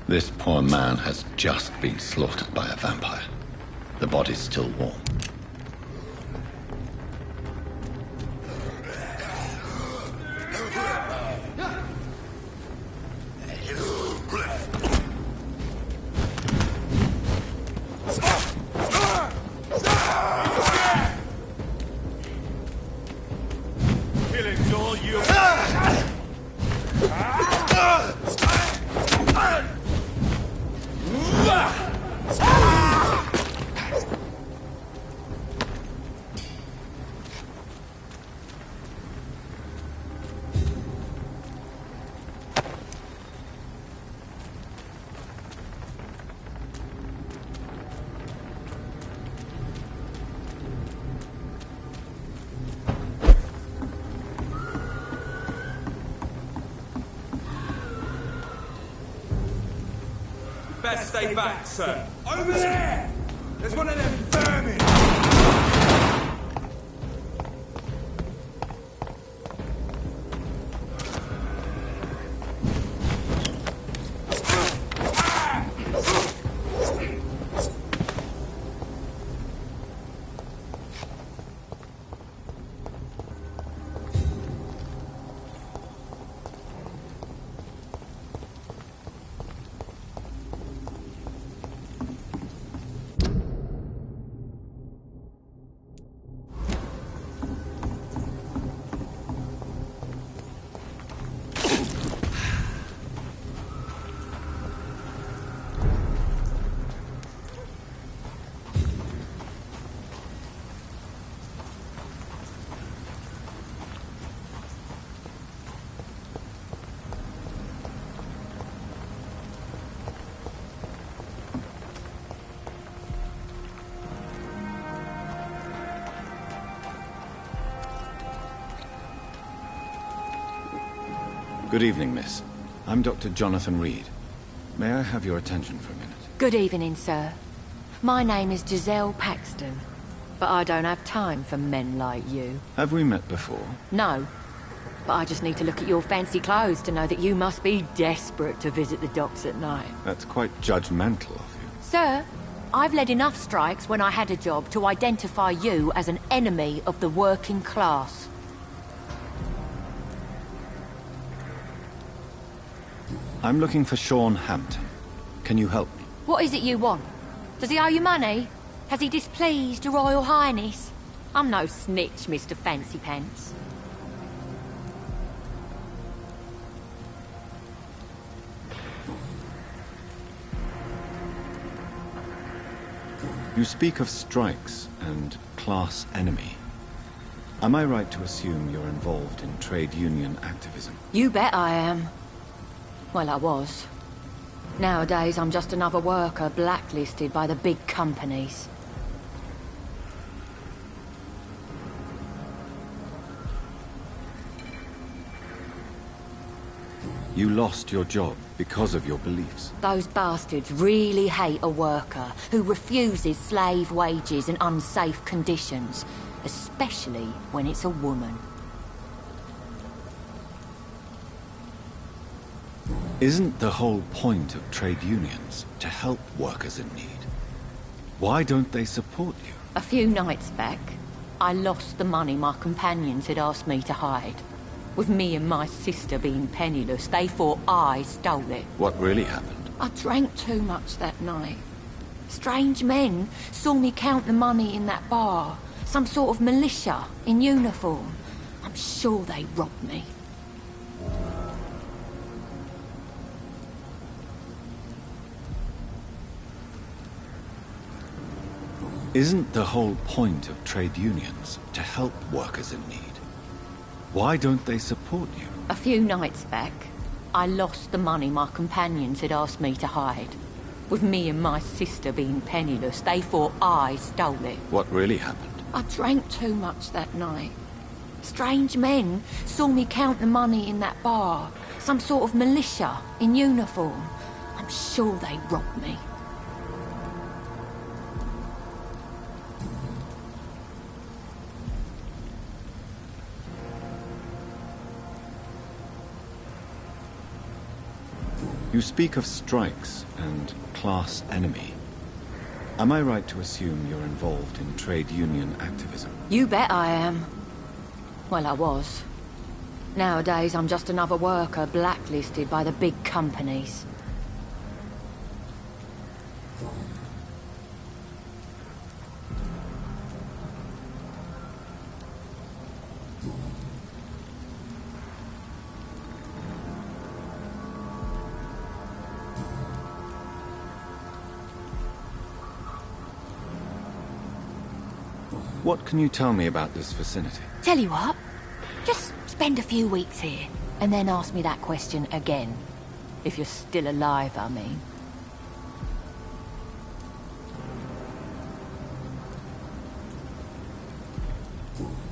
This poor man has just been slaughtered by a vampire. The body's still warm. Best stay back, sir. Over there! There's one of them vermin! Good evening, miss. I'm Dr. Jonathan Reed. May I have your attention for a minute? Good evening, sir. My name is Giselle Paxton, but I don't have time for men like you. Have we met before? No, but I just need to look at your fancy clothes to know that you must be desperate to visit the docks at night. That's quite judgmental of you. Sir, I've led enough strikes when I had a job to identify you as an enemy of the working class. I'm looking for Sean Hampton. Can you help me? What is it you want? Does he owe you money? Has he displeased your Royal Highness? I'm no snitch, Mr. Fancy Pants. You speak of strikes and class enemy. Am I right to assume you're involved in trade union activism? You bet I am. Well, I was. Nowadays, I'm just another worker blacklisted by the big companies. You lost your job because of your beliefs. Those bastards really hate a worker who refuses slave wages and unsafe conditions, especially when it's a woman. Isn't the whole point of trade unions to help workers in need? Why don't they support you? A few nights back, I lost the money my companions had asked me to hide. With me and my sister being penniless, they thought I stole it. What really happened? I drank too much that night. Strange men saw me count the money in that bar. Some sort of militia in uniform. I'm sure they robbed me. Isn't the whole point of trade unions to help workers in need? Why don't they support you? A few nights back, I lost the money my companions had asked me to hide. With me and my sister being penniless, they thought I stole it. What really happened? I drank too much that night. Strange men saw me count the money in that bar. Some sort of militia in uniform. I'm sure they robbed me. You speak of strikes and class enemy. Am I right to assume you're involved in trade union activism? You bet I am. Well, I was. Nowadays, I'm just another worker blacklisted by the big companies. What can you tell me about this vicinity? Tell you what, just spend a few weeks here, and then ask me that question again. If you're still alive, I mean.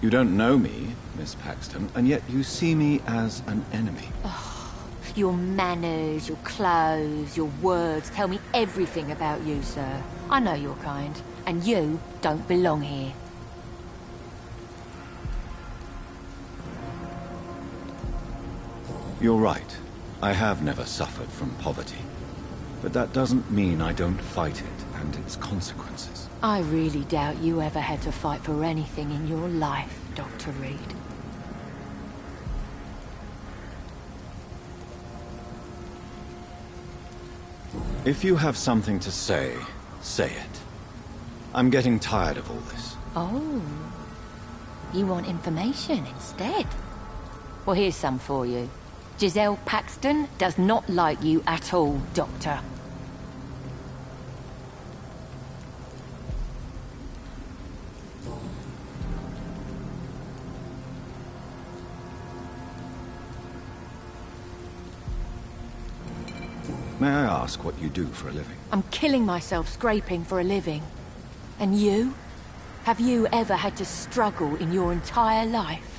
You don't know me, Miss Paxton, and yet you see me as an enemy. Your manners, your clothes, your words tell me everything about you, sir. I know your kind, and you don't belong here. You're right. I have never suffered from poverty. But that doesn't mean I don't fight it and its consequences. I really doubt you ever had to fight for anything in your life, Dr. Reed. If you have something to say, say it. I'm getting tired of all this. Oh. You want information instead? Well, here's some for you. Giselle Paxton does not like you at all, Doctor. May I ask what you do for a living? I'm killing myself scraping for a living. And you? Have you ever had to struggle in your entire life?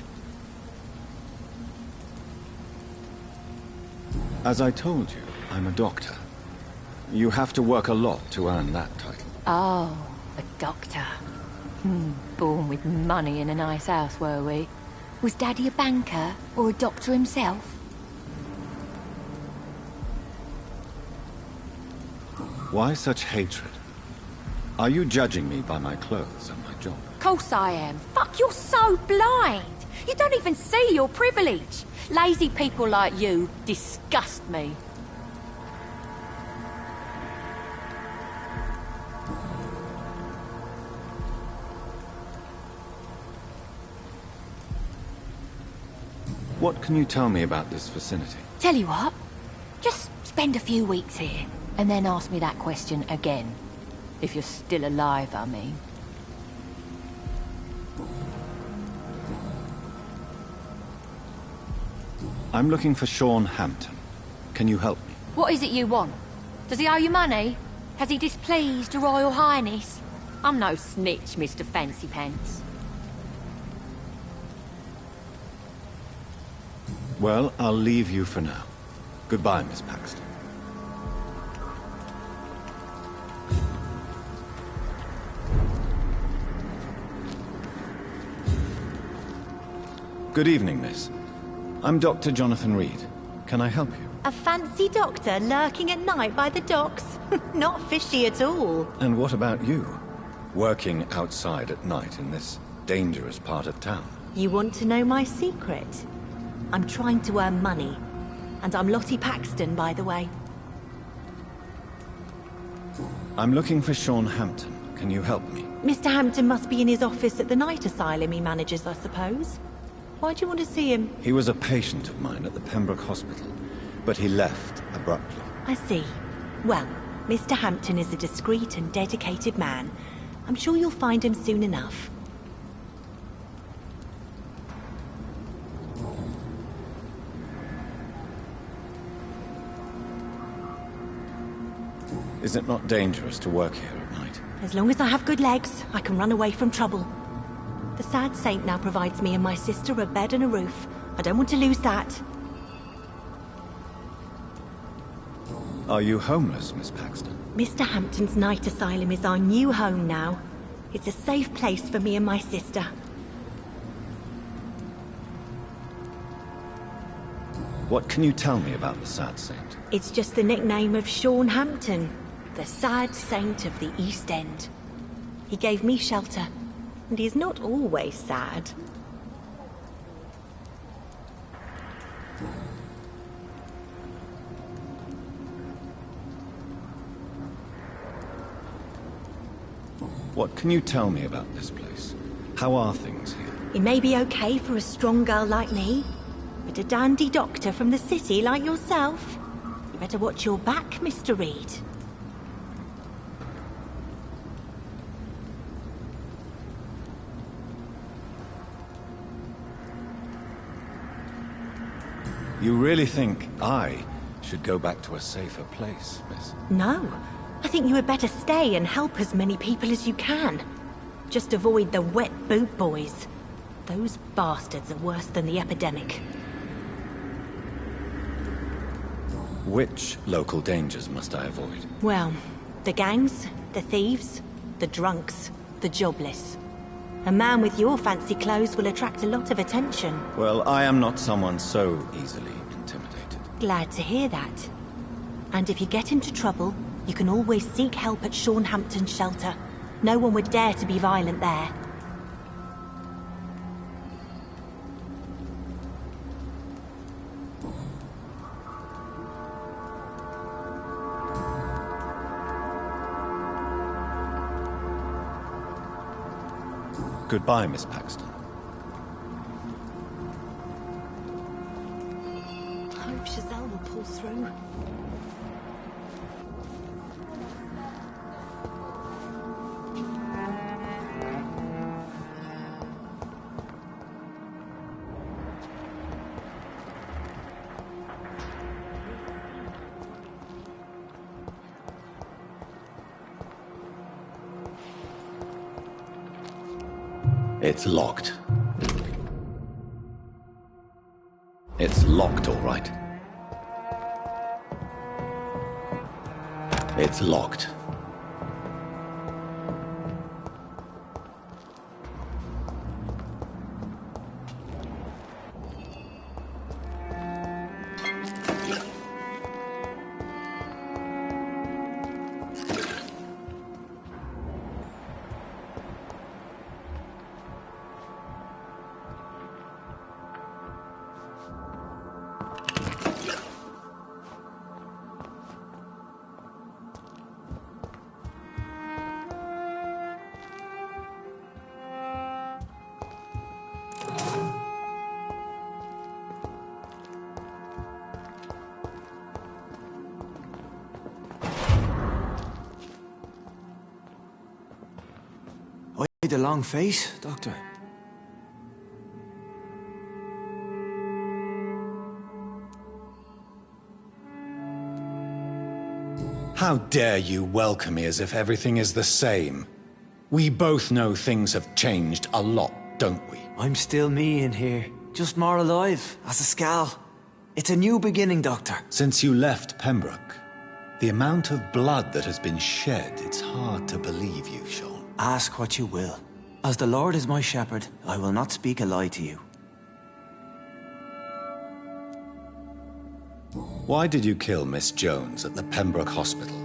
As I told you, I'm a doctor. You have to work a lot to earn that title. Oh, a doctor. Born with money in a nice house, were we? Was Daddy a banker or a doctor himself? Why such hatred? Are you judging me by my clothes and my job? Course I am. Fuck, you're so blind. You don't even see your privilege. Lazy people like you disgust me. What can you tell me about this vicinity? Tell you what, just spend a few weeks here, and then ask me that question again. If you're still alive, I mean. I'm looking for Sean Hampton. Can you help me? What is it you want? Does he owe you money? Has he displeased your Royal Highness? I'm no snitch, Mr. Fancy Pants. Well, I'll leave you for now. Goodbye, Miss Paxton. Good evening, miss. I'm Dr. Jonathan Reed. Can I help you? A fancy doctor lurking at night by the docks? Not fishy at all. And what about you? Working outside at night in this dangerous part of town? You want to know my secret? I'm trying to earn money. And I'm Lottie Paxton, by the way. I'm looking for Sean Hampton. Can you help me? Mr. Hampton must be in his office at the night asylum he manages, I suppose. Why do you want to see him? He was a patient of mine at the Pembroke Hospital, but he left abruptly. I see. Well, Mr. Hampton is a discreet and dedicated man. I'm sure you'll find him soon enough. Is it not dangerous to work here at night? As long as I have good legs, I can run away from trouble. The sad saint now provides me and my sister a bed and a roof. I don't want to lose that. Are you homeless, Miss Paxton? Mr. Hampton's night asylum is our new home now. It's a safe place for me and my sister. What can you tell me about the Sad Saint? It's just the nickname of Sean Hampton, the sad saint of the East End. He gave me shelter, and he's not always sad. What can you tell me about this place? How are things here? It may be okay for a strong girl like me, but a dandy doctor from the city like yourself, you better watch your back, Mr. Reed. You really think I should go back to a safer place, miss? No. I think you had better stay and help as many people as you can. Just avoid the wet boot boys. Those bastards are worse than the epidemic. Which local dangers must I avoid? Well, the gangs, the thieves, the drunks, the jobless. A man with your fancy clothes will attract a lot of attention. Well, I am not someone so easily intimidated. Glad to hear that. And if you get into trouble, you can always seek help at Sean Hampton's shelter. No one would dare to be violent there. Goodbye, Miss Paxton. I hope Giselle will pull through. It's locked. It's locked, all right. It's locked. The long face, Doctor. How dare you welcome me as if everything is the same? We both know things have changed a lot, don't we? I'm still me in here, just more alive, as a Skal. It's a new beginning, Doctor. Since you left Pembroke, the amount of blood that has been shed, it's hard to believe you, Sean. Ask what you will. As the Lord is my shepherd, I will not speak a lie to you. Why did you kill Miss Jones at the Pembroke Hospital?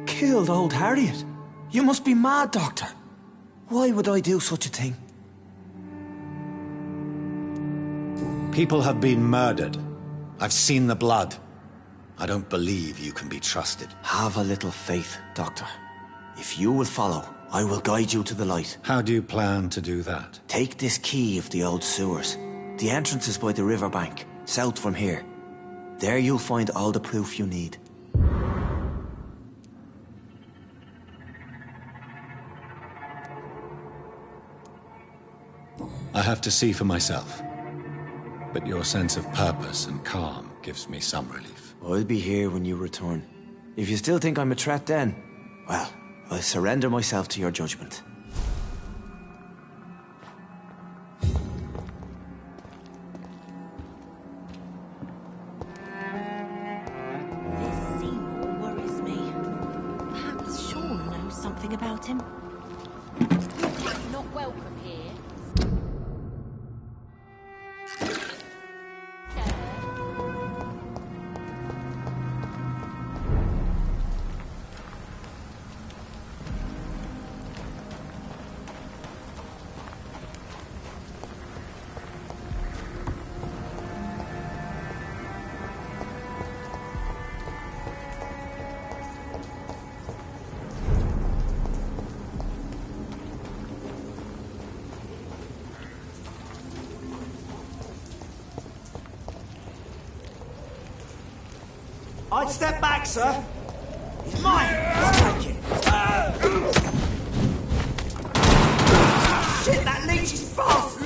Killed old Harriet? You must be mad, Doctor. Why would I do such a thing? People have been murdered. I've seen the blood. I don't believe you can be trusted. Have a little faith, Doctor. If you will follow, I will guide you to the light. How do you plan to do that? Take this key of the old sewers. The entrance is by the riverbank, south from here. There you'll find all the proof you need. I have to see for myself. But your sense of purpose and calm gives me some relief. I'll be here when you return. If you still think I'm a threat then, well, I'll surrender myself to your judgment. This Seymour worries me. Perhaps Sean knows something about him. You're not welcome here. Sir. I'd step back, sir. He's mine. I'll take it. Shit, that leech is fast.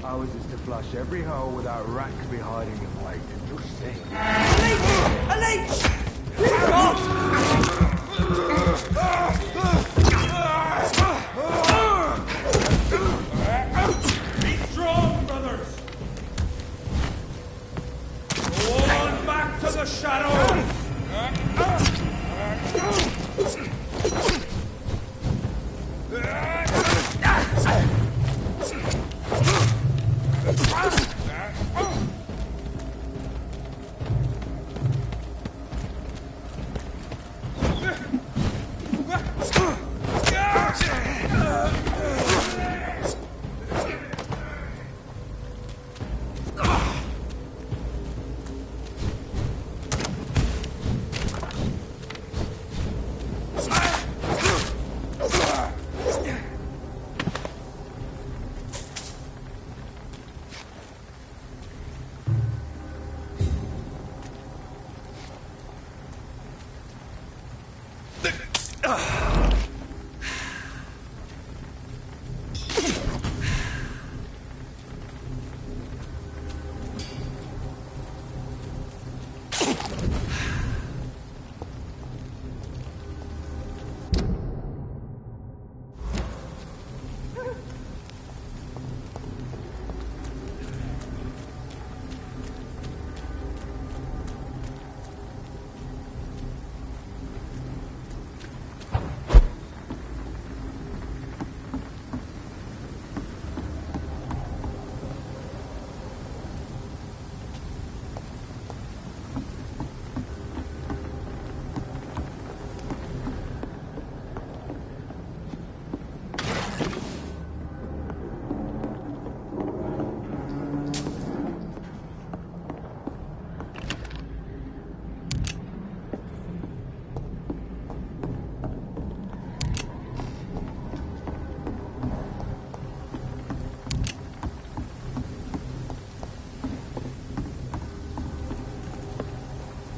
Ours is to flush every hole without rats be hiding in wait. Just see. A leech! God! Be strong, brothers! Go on back to the shadows!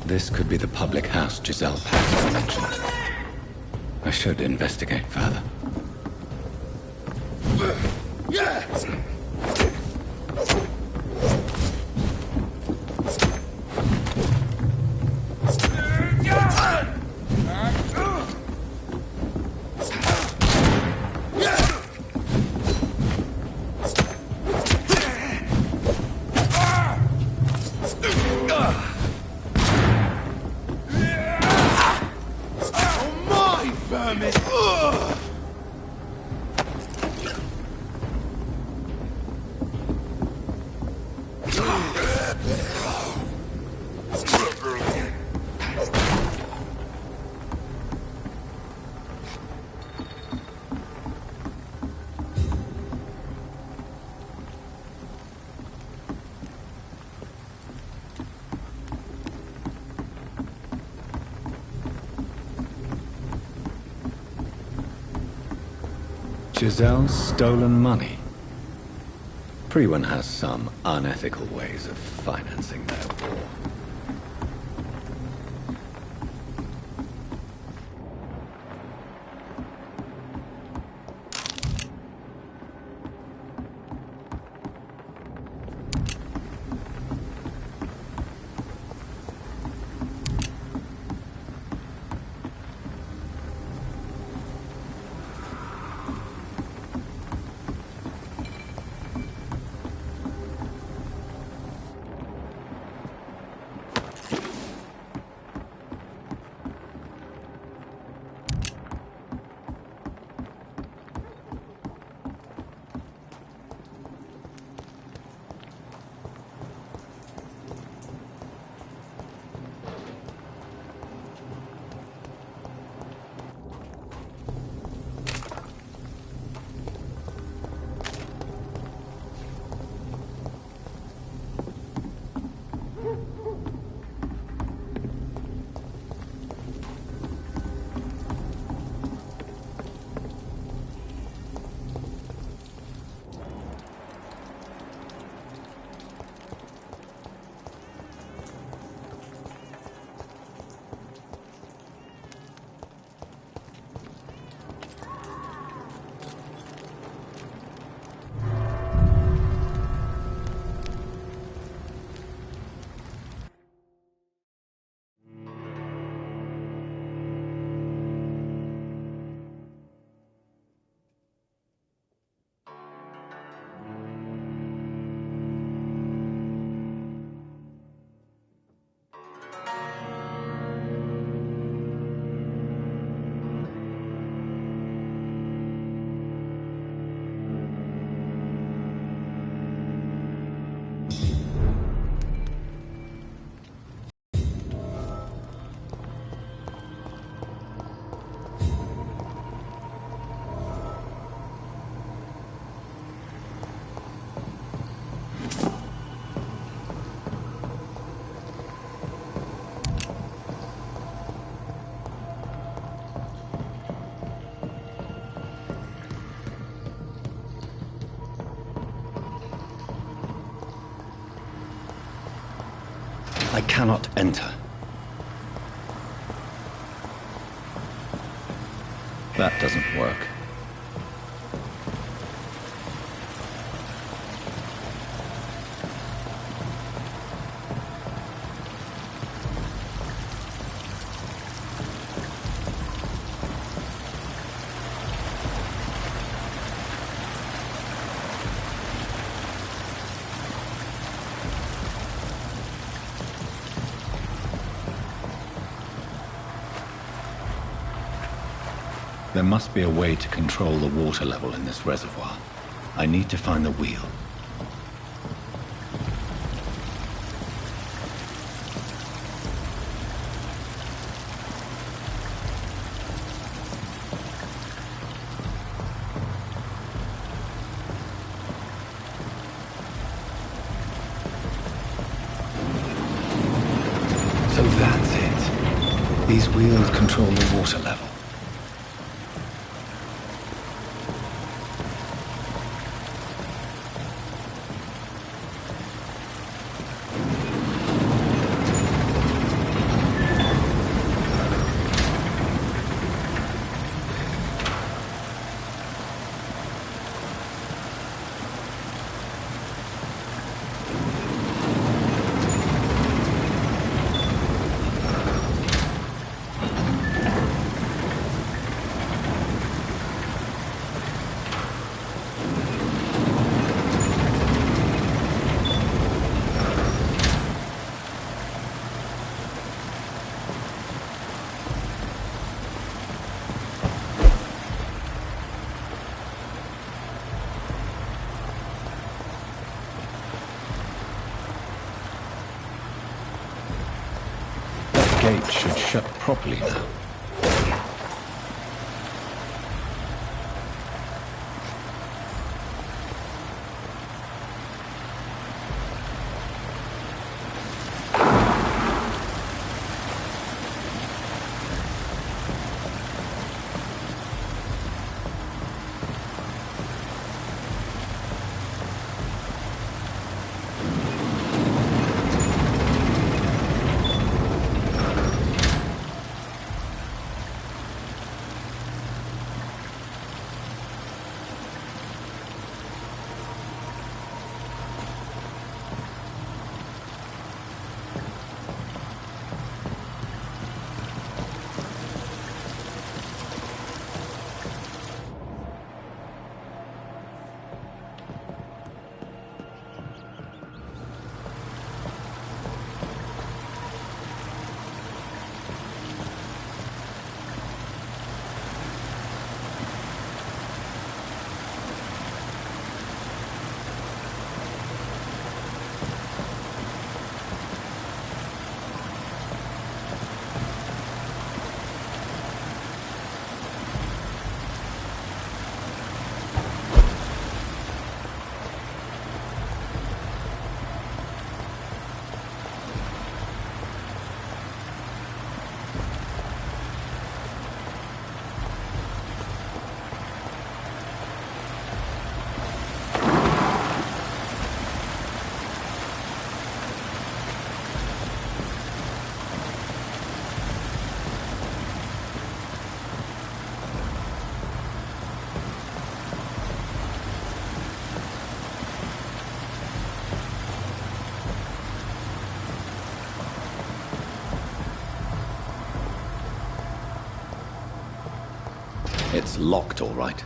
This could be the public house Giselle Patton mentioned. I should investigate further. Giselle's stolen money. Priwen has some unethical ways of financing their war. I cannot enter. That doesn't work. There must be a way to control the water level in this reservoir. I need to find the wheel. So that's it. These wheels control the water level. Gate should shut properly now. It's locked, all right.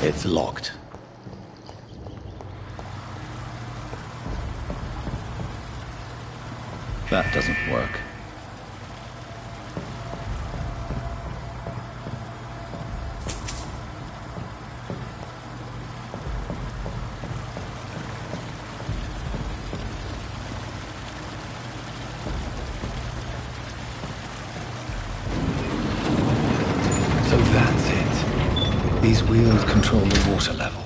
It's locked. That doesn't work. So that's it. These wheels control the water level.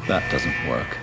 That doesn't work.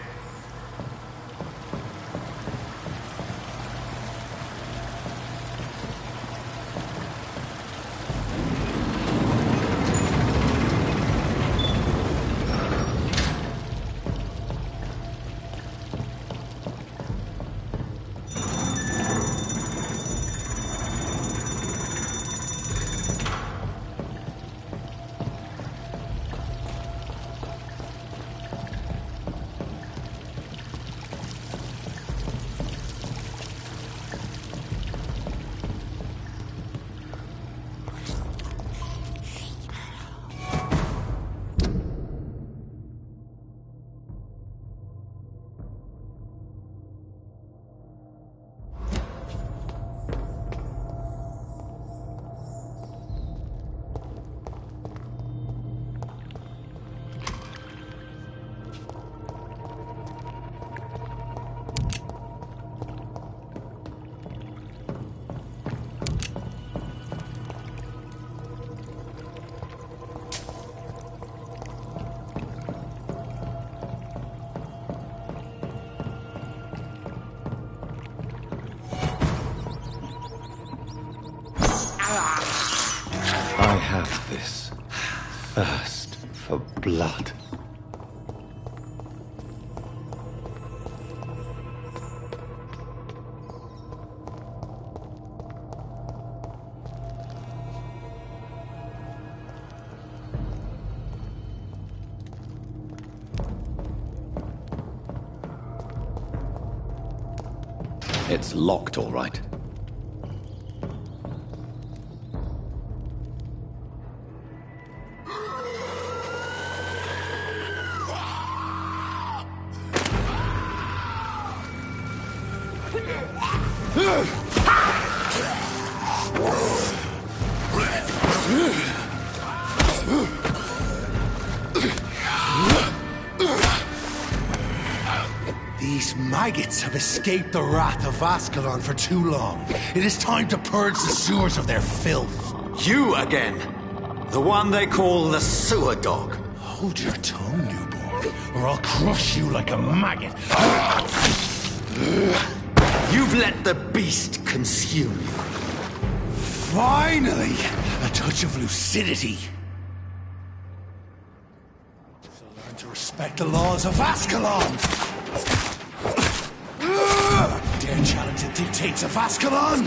This thirst for blood. It's locked, all right. These maggots have escaped the wrath of Ascalon for too long. It is time to purge the sewers of their filth. You again! The one they call the sewer dog. Hold your tongue, newborn, or I'll crush you like a maggot. You've let the beast consume you. Finally! A touch of lucidity. So learn to respect the laws of Ascalon! Dare challenge the dictates of Ascalon?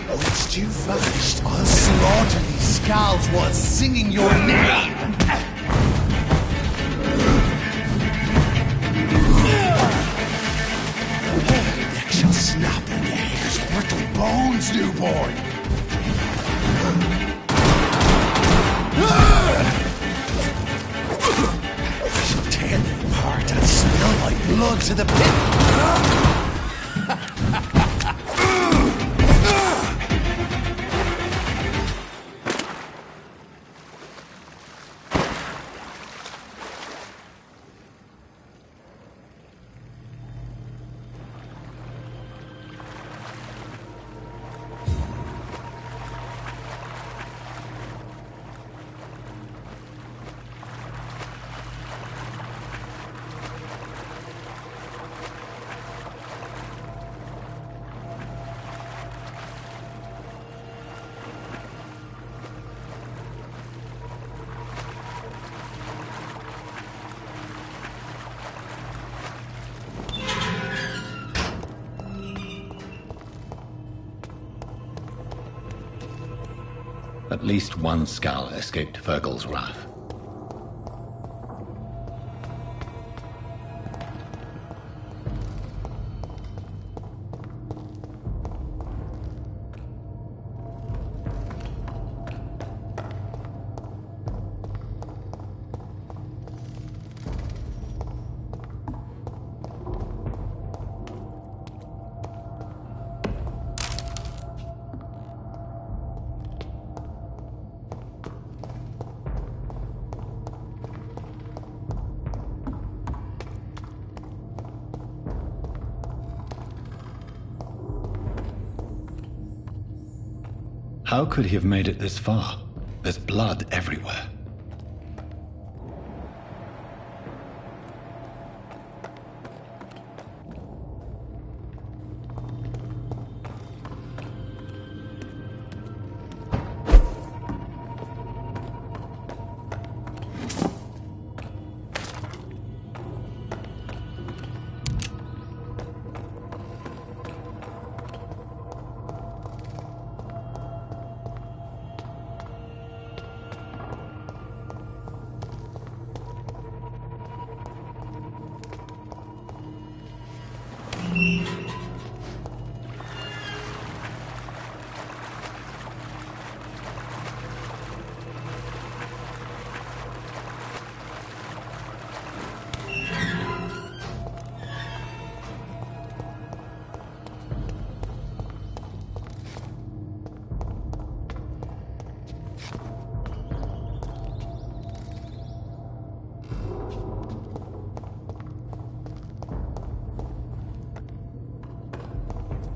Once you've vanished, I'll slaughter these skulls while singing your name! Neck shall snap like a hare's brittle bones, newborn! I shall tear them apart and spill my blood to the pit! At least one skull escaped Fergal's wrath. How could he have made it this far? There's blood everywhere.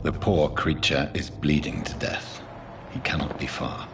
The poor creature is bleeding to death. He cannot be far.